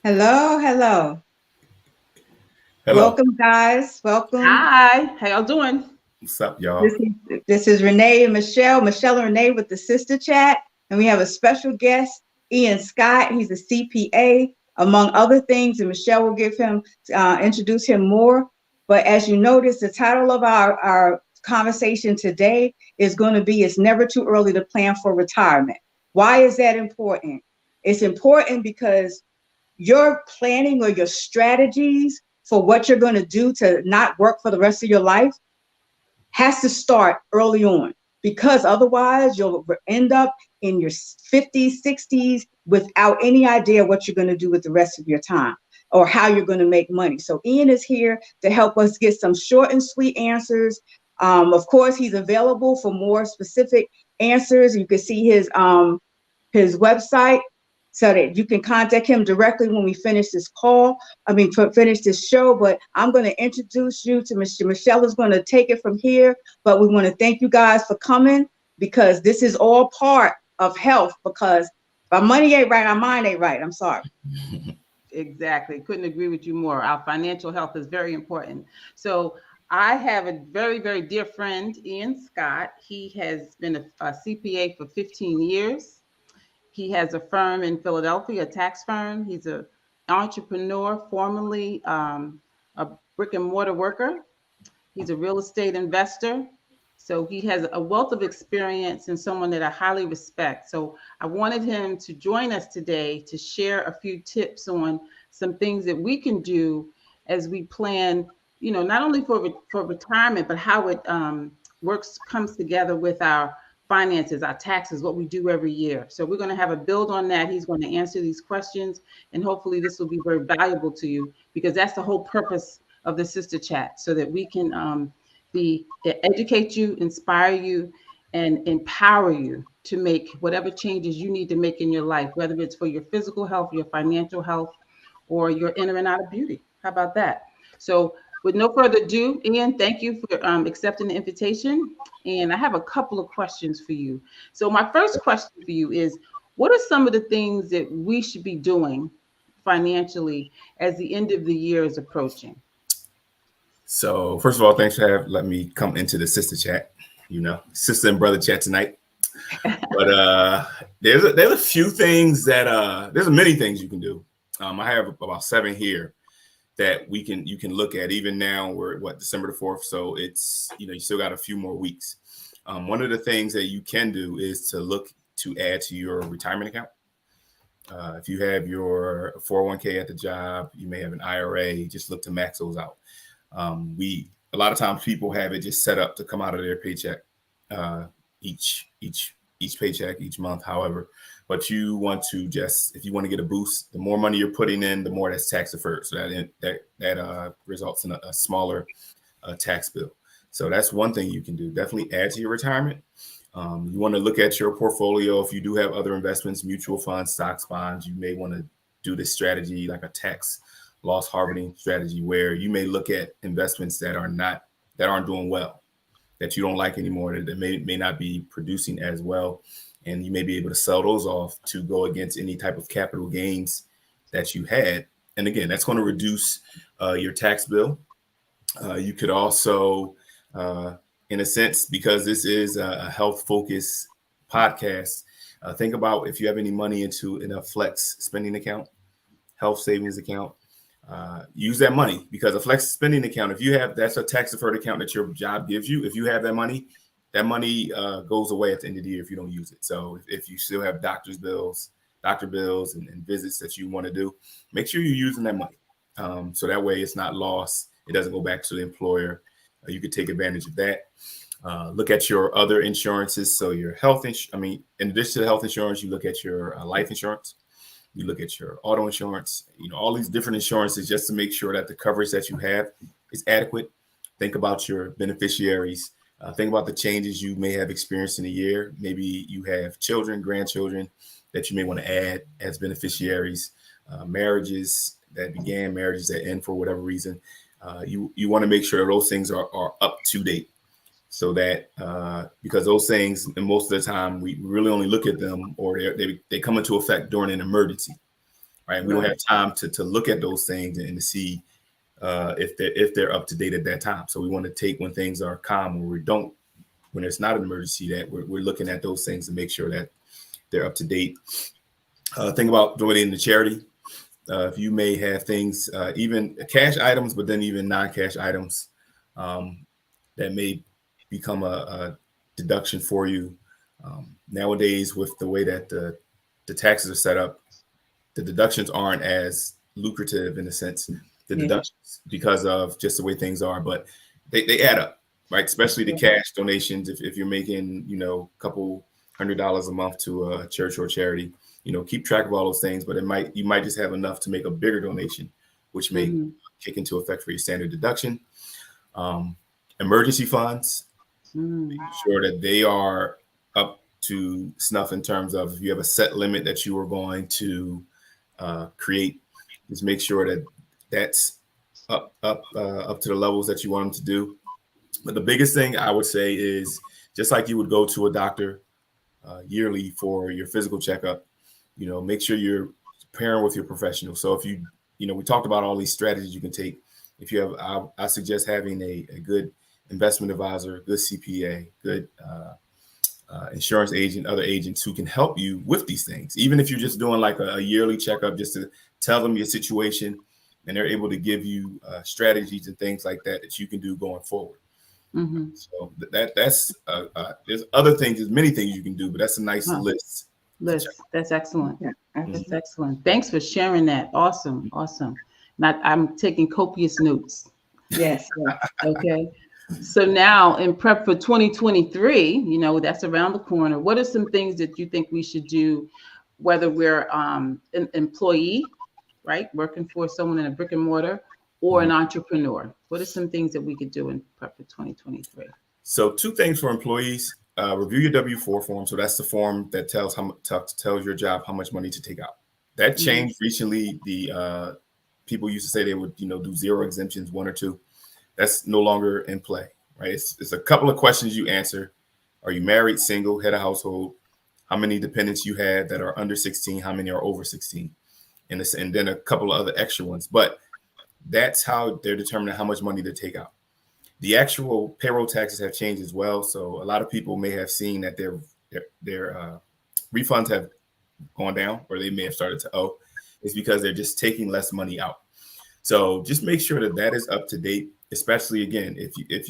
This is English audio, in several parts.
Hello, hello. Hello. Welcome, guys. Welcome. Hi, how y'all doing? What's up, This y'all? is this is Renee and Michelle. Michelle and Renee with the Sister Chat, and we have a special guest, Ian Scott. He's a CPA, among other things, and Michelle will give him introduce him more. But as you notice, the title of our conversation today is going to be "It's never too early to plan for retirement." Why is that important? It's important because your planning or your strategies for what you're going to do to not work for the rest of your life has to start early on, because otherwise you'll end up in your 50s, 60s without any idea what you're going to do with the rest of your time or how you're going to make money. So Ian is here to help us get some short and sweet answers. Of course, he's available for more specific answers. You can see his website so that you can contact him directly when we finish this call. Finish this show. But I'm going to introduce you to Michelle. Michelle is going to take it from here. But we want to thank you guys for coming, because this is all part of health. Because if our money ain't right, our mind ain't right. I'm sorry. Exactly. Couldn't agree with you more. Our financial health is very important. So I have a very, very dear friend, Ian Scott. He has been a CPA for 15 years. He has a firm in Philadelphia, a tax firm. He's an entrepreneur, formerly a brick and mortar worker. He's a real estate investor. So he has a wealth of experience and someone that I highly respect. So I wanted him to join us today to share a few tips on some things that we can do as we plan, not only for retirement, but how it comes together with our finances, our taxes, what we do every year. So we're going to have a build on that. He's going to answer these questions, and hopefully this will be very valuable to you, because that's the whole purpose of the Sister Chat, so that we can educate you, inspire you, and empower you to make whatever changes you need to make in your life, whether it's for your physical health, your financial health, or your inner and outer beauty. How about that? So with no further ado, Ian, thank you for accepting the invitation. And I have a couple of questions for you. So my first question for you is, what are some of the things that we should be doing financially as the end of the year is approaching? So, first of all, thanks for letting me come into the sister chat. Sister and brother chat tonight. But there's a few things that there's many things you can do. I have about 7 here that you can look at. Even now, we're at December the 4th, so it's you still got a few more weeks. One of the things that you can do is to look to add to your retirement account. If you have your 401k at the job, you may have an IRA. Just look to max those out. We A lot of times people have it just set up to come out of their paycheck each paycheck each month. However, but you want to just, if you want to get a boost, the more money you're putting in, the more that's tax deferred. So that results in a smaller tax bill. So that's one thing you can do. Definitely add to your retirement. You want to look at your portfolio. If you do have other investments, mutual funds, stocks, bonds, you may want to do this strategy like a tax loss harvesting strategy, where you may look at investments that aren't doing well, that you don't like anymore, that may not be producing as well. And you may be able to sell those off to go against any type of capital gains that you had. And again, that's going to reduce your tax bill. You could also, in a sense, because this is a health focused podcast, think about if you have any money in a flex spending account, health savings account. Use that money, because a flex spending account, that's a tax deferred account that your job gives you. If you have that money goes away at the end of the year if you don't use it. So if you still have doctor bills and visits that you want to do, make sure you're using that money. So that way it's not lost. It doesn't go back to the employer. You could take advantage of that. Look at your other insurances. So your in addition to the health insurance, you look at your life insurance. You look at your auto insurance, all these different insurances, just to make sure that the coverage that you have is adequate. Think about your beneficiaries. Think about the changes you may have experienced in a year. Maybe you have children, grandchildren that you may want to add as beneficiaries, marriages that began, marriages that end for whatever reason. You want to make sure those things are up to date. So that because those things, and most of the time, we really only look at them, or they come into effect during an emergency. right? We don't have time to look at those things and to see if they're up to date at that time. So we want to take when things are calm, when there's not an emergency, that we're looking at those things to make sure that they're up to date. Think about donating to charity. If you may have things, even cash items, but then even non-cash items that may become a deduction for you. Nowadays, with the way that the taxes are set up, the deductions aren't as lucrative in a sense, deductions, because of just the way things are, but they add up, right? Especially the cash donations. If you're making, a couple $100 a month to a church or charity, keep track of all those things, but you might just have enough to make a bigger donation, which may kick into effect for your standard deduction. Emergency funds, making sure that they are up to snuff in terms of if you have a set limit that you are going to create, just make sure that that's up to the levels that you want them to do. But the biggest thing I would say is, just like you would go to a doctor yearly for your physical checkup, make sure you're pairing with your professional. So if we talked about all these strategies you can take. If you have, I suggest having a good investment advisor, good CPA, good insurance agent, other agents who can help you with these things. Even if you're just doing like a yearly checkup, just to tell them your situation, and they're able to give you strategies and things like that you can do going forward. So that's there's other things, there's many things you can do, but that's a nice list. That's excellent. That's excellent. Thanks for sharing that. Awesome. Now I'm taking copious notes. Yes. Okay. So now in prep for 2023, that's around the corner. What are some things that you think we should do, whether we're an employee, right, working for someone in a brick and mortar, or an entrepreneur? What are some things that we could do in prep for 2023? So 2 things for employees. Review your W-4 form. So that's the form that tells your job how much money to take out. That changed recently. The people used to say they would, do 0 exemptions, 1 or 2. That's no longer in play, right? It's a couple of questions you answer. Are you married, single, head of household? How many dependents you have that are under 16? How many are over 16? And then a couple of other extra ones. But that's how they're determining how much money to take out. The actual payroll taxes have changed as well. So a lot of people may have seen that their refunds have gone down, or they may have started to owe. It's because they're just taking less money out. So just make sure that is up to date, especially again, if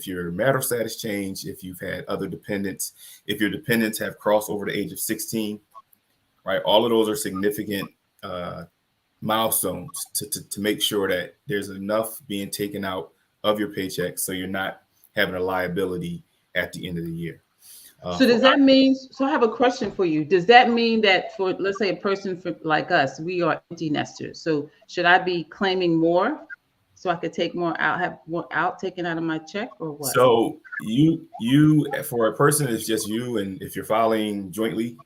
your marital status changed, if you've had other dependents, if your dependents have crossed over the age of 16, right? All of those are significant milestones to make sure that there's enough being taken out of your paycheck, so you're not having a liability at the end of the year. So does that mean, so I have a question for you. Does that mean that for, let's say, a person like us, we are empty nesters. So should I be claiming more so I could take more out, have more out taken out of my check, or what? So you for a person, it's just you. And if you're filing jointly,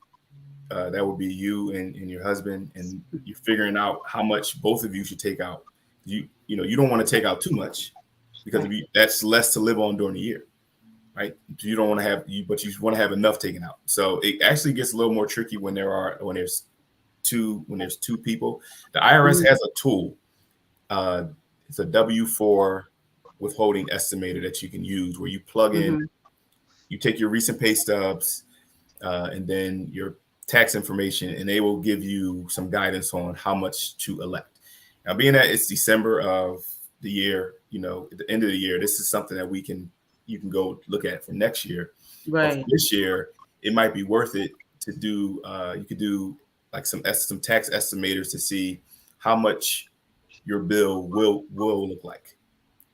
that would be you and your husband, and you're figuring out how much both of you should take out. You don't want to take out too much, because that's less to live on during the year, right? You don't want to have but you want to have enough taken out. So it actually gets a little more tricky when there's two people. The IRS has a tool. It's a W-4 withholding estimator that you can use, where you plug in, you take your recent pay stubs, and then your tax information, and they will give you some guidance on how much to elect. Now, being that it's December of the year, at the end of the year, this is something that you can go look at for next year. Right. For this year, it might be worth it to do. You could do like some tax estimators to see how much your bill will look like.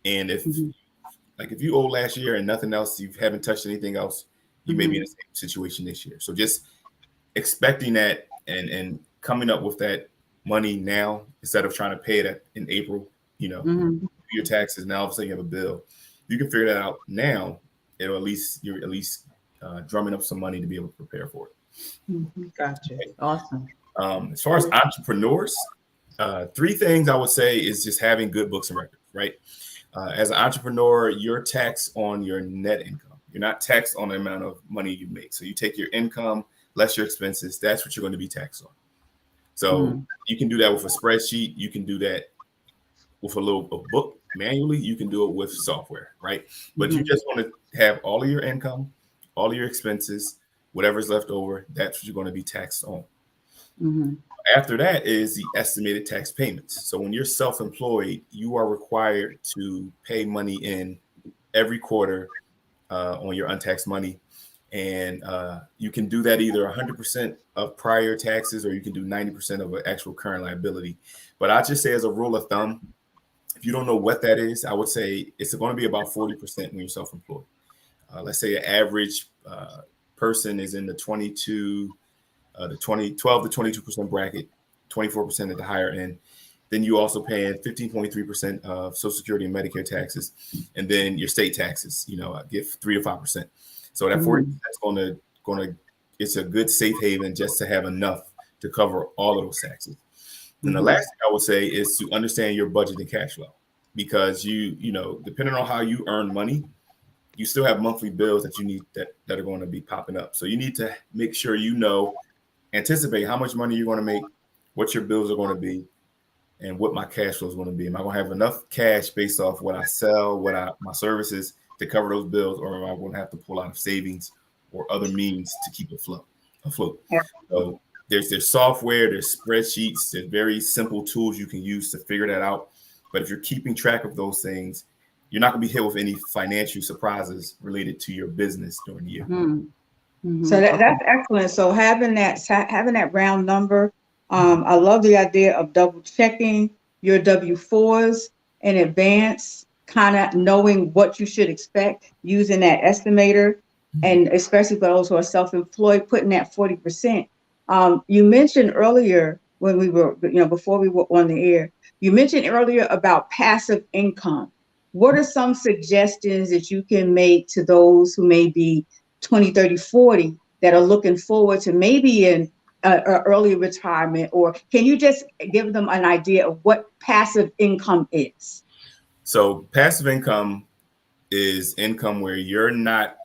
And if you owe last year and nothing else, you haven't touched anything else, you may be in the same situation this year. So just expecting that and coming up with that money now, instead of trying to pay it in April, your taxes, now all of a sudden you have a bill. You can figure that out now. You're at least drumming up some money to be able to prepare for it. Gotcha. Awesome. As far as entrepreneurs, 3 things I would say is just having good books and records, right? As an entrepreneur, you're taxed on your net income. You're not taxed on the amount of money you make. So you take your income less your expenses. That's what you're going to be taxed on. So you can do that with a spreadsheet. You can do that with a book manually. You can do it with software, right? But you just want to have all of your income, all of your expenses, whatever's left over, that's what you're going to be taxed on. After that is the estimated tax payments. So when you're self-employed, you are required to pay money in every quarter on your untaxed money. And you can do that either 100% of prior taxes, or you can do 90% of an actual current liability. But I just say, as a rule of thumb, if you don't know what that is, I would say it's going to be about 40% when you're self-employed. Let's say an average person is in the 12 to 22% bracket, 24% at the higher end. Then you also paying 15.3% of Social Security and Medicare taxes, and then your state taxes, get 3 to 5%. So that 40% is going to it's a good safe haven just to have enough to cover all of those taxes. And the last thing I would say is to understand your budget and cash flow, because you know, depending on how you earn money, you still have monthly bills that you need that are going to be popping up. So you need to make sure anticipate how much money you're going to make, what your bills are going to be, and what my cash flow is going to be. Am I going to have enough cash based off what I sell, my services to cover those bills, or am I going to have to pull out of savings or other means to keep it afloat? Yeah. So there's software, there's spreadsheets, there's very simple tools you can use to figure that out. But if you're keeping track of those things, you're not going to be hit with any financial surprises related to your business during the year. So that's excellent. So having that round number, I love the idea of double checking your W-4s in advance, kind of knowing what you should expect using that estimator, and especially for those who are self-employed, putting that 40%. You mentioned earlier when we were, before we were on the air, you mentioned earlier about passive income. What are some suggestions that you can make to those who may be 20, 30, 40 that are looking forward to maybe an early retirement? Or can you just give them an idea of what passive income is? So passive income is income where you're not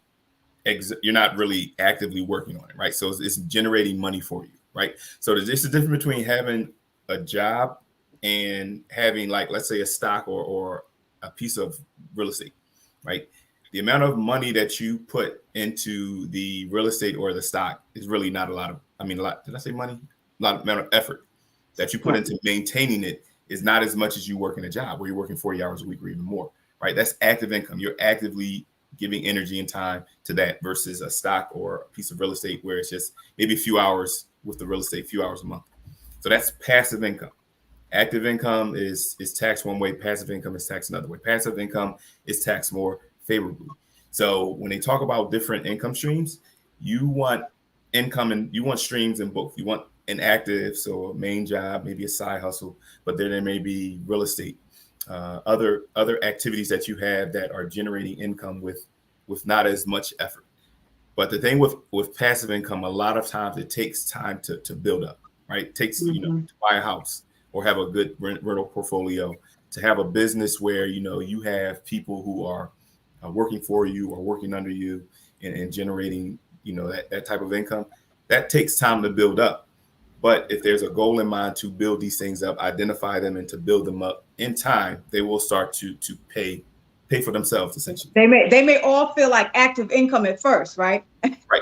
really actively working on it, right? So it's generating money for you, right? So there's a difference between having a job and having, like, let's say, a stock or a piece of real estate, right? The amount of money that you put into the real estate or the stock is really not a lot. Did I say money? A lot of amount of effort that you put into maintaining it is not as much as you work in a job where you're working 40 hours a week or even more, right? That's active income. You're actively giving energy and time to that versus a stock or a piece of real estate where it's just maybe a few hours with the real estate, a few hours a month. So that's passive income. Active income is taxed one way. Passive income is taxed another way. Passive income is taxed more favorably. So when they talk about different income streams, you want income and you want streams in both. You want an active, so a main job, maybe a side hustle, but then there may be real estate, other activities that you have that are generating income with not as much effort. But the thing with passive income, a lot of times it takes time to build up, right? It takes, to buy a house or have a good rental portfolio, to have a business where, you have people who are working for you or working under you and generating, that type of income. That takes time to build up. But if there's a goal in mind to build these things up, identify them, and to build them up in time, they will start to pay for themselves, essentially. They may all feel like active income at first, right? Right.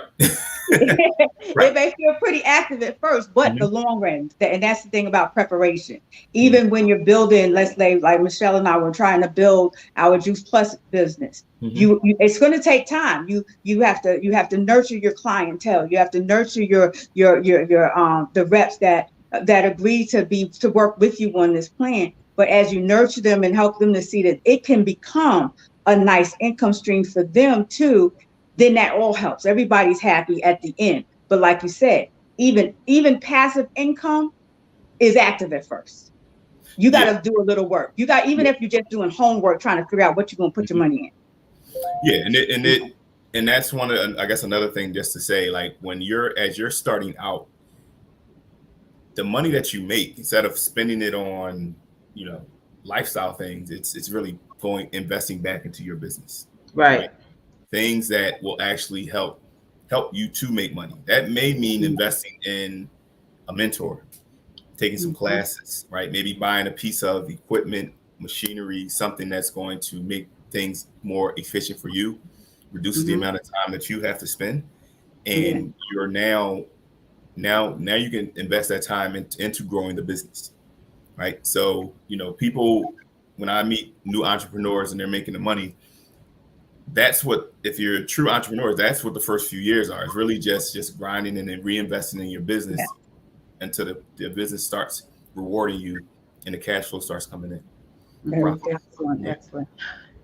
They may feel pretty active at first, but the long run, and that's the thing about preparation. Even when you're building, let's say, like Michelle and I were trying to build our Juice Plus business, it's going to take time. You have to nurture your clientele. You have to nurture your the reps that agree to work with you on this plan. But as you nurture them and help them to see that it can become a nice income stream for them too, then that all helps. Everybody's happy at the end. But like you said, even passive income is active at first. You got to do a little work. Even if you're just doing homework, trying to figure out what you're going to put your money in. Yeah, and that's one of, I guess, another thing just to say, like, as you're starting out, the money that you make, instead of spending it on, lifestyle things, it's really investing back into your business. Right. Things that will actually help you to make money. That may mean investing in a mentor, taking some classes, right? Maybe buying a piece of equipment, machinery, something that's going to make things more efficient for you, reduces the amount of time that you have to spend, and you're now you can invest that time into growing the business, right? So, you know, people, when I meet new entrepreneurs and they're making the money, that's what, if you're a true entrepreneur, that's what the first few years are. It's really just grinding and then reinvesting in your business until the business starts rewarding you and the cash flow starts coming in. Excellent.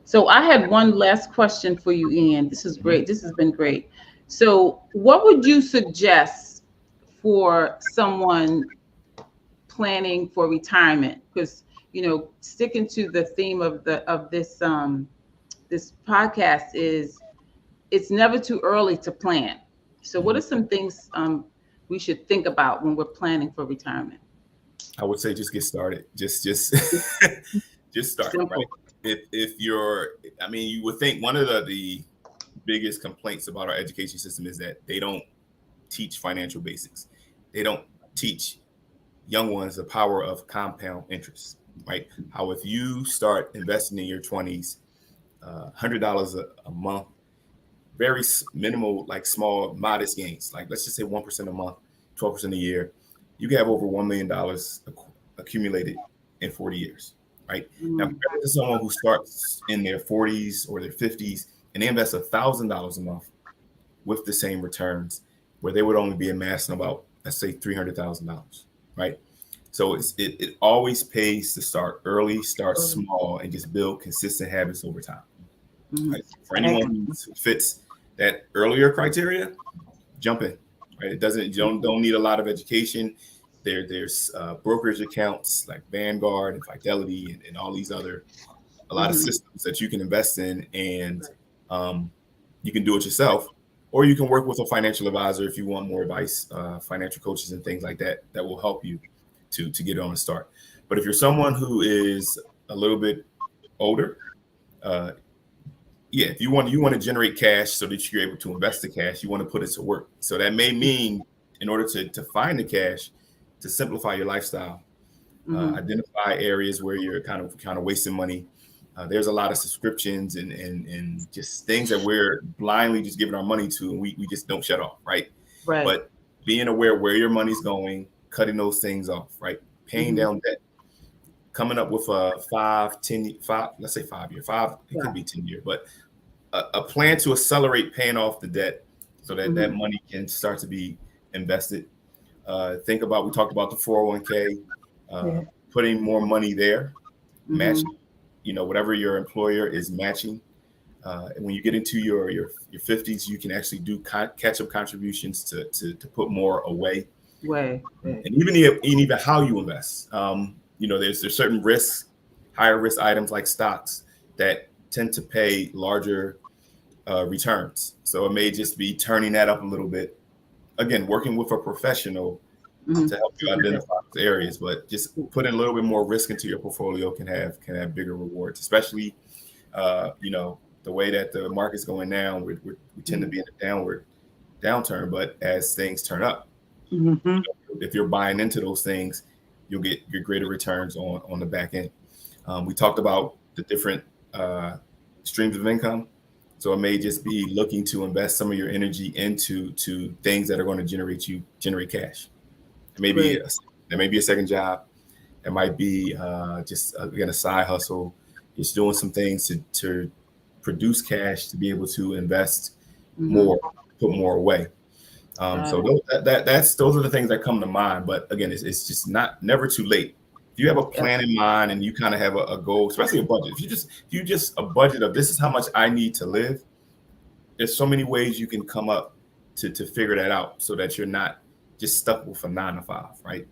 So I had one last question for you, Ian. This is great. This has been great. So what would you suggest for someone planning for retirement? Because, you know, sticking to the theme of this this podcast is, it's never too early to plan. So what are some things we should think about when we're planning for retirement? I would say just get started. Just just start. Simple. Right? If you're, I mean, you would think one of the biggest complaints about our education system is that they don't teach financial basics. They don't teach young ones the power of compound interest, right? How if you start investing in your 20s, $100 a month, very minimal, like small, modest gains, like let's just say 1% a month, 12% a year, you can have over $1 million accumulated in 40 years, right? Now, compared to someone who starts in their 40s or their 50s and they invest $1,000 a month with the same returns, where they would only be amassing about, let's say, $300,000, right? So it always pays to start early, start small, and just build consistent habits over time. Right? For anyone who fits that earlier criteria, jump in. Right? It doesn't, you don't need a lot of education. There's brokerage accounts like Vanguard and Fidelity and all these other, a lot of systems that you can invest in, and you can do it yourself, or you can work with a financial advisor if you want more advice, financial coaches and things like that will help you to get on a start. But if you're someone who is a little bit older, if you want to generate cash so that you're able to invest the cash, you want to put it to work. So that may mean, in order to find the cash, to simplify your lifestyle, identify areas where you're kind of wasting money. There's a lot of subscriptions and just things that we're blindly just giving our money to, and we just don't shut off, right? But being aware where your money's going, cutting those things off, right? Paying down debt, coming up with a 5, let's say 5 year, it could be 10 year, but a plan to accelerate paying off the debt so that that money can start to be invested. Think about, we talked about the 401k, putting more money there, matching, whatever your employer is matching. And when you get into your 50s, you can actually do catch-up contributions to put more away. And even how you invest. There's certain risks, higher risk items like stocks that tend to pay larger returns. So it may just be turning that up a little bit. Again, working with a professional to help you identify those areas, but just putting a little bit more risk into your portfolio can have bigger rewards, especially the way that the market's going now. We tend to be in a downturn, but as things turn up, if you're buying into those things, you'll get your greater returns on the back end. We talked about the different streams of income. So it may just be looking to invest some of your energy into things that are going to generate cash. There may be a second job. It might be just again a side hustle. Just doing some things to produce cash to be able to invest more, put more away. So those are the things that come to mind. But again, it's just never too late. If you have a plan in mind and you kind of have a goal, especially a budget, if you just a budget of this is how much I need to live, there's so many ways you can come up to figure that out so that you're not just stuck with a 9 to 5, right?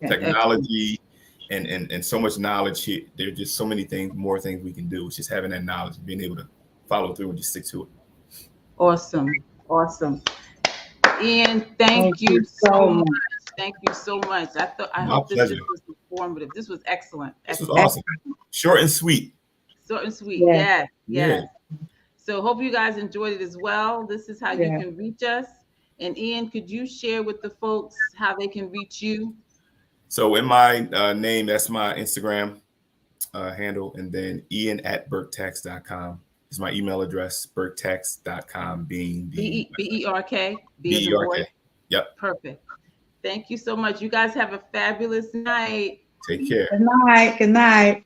Technology and so much knowledge here. There are just so many more things we can do. It's just having that knowledge and being able to follow through and just stick to it. Awesome. Ian, thank you so much. Thank you so much. I hope this was informative. This was excellent. This was awesome. Short and sweet. Yes. So hope you guys enjoyed it as well. This is how you can reach us. And Ian, could you share with the folks how they can reach you? So in my name, that's my Instagram handle, and then ian@berktax.com is my email address. Berktax.com being the BERK. BERK. Yep. Perfect. Thank you so much. You guys have a fabulous night. Take care. Good night. Good night.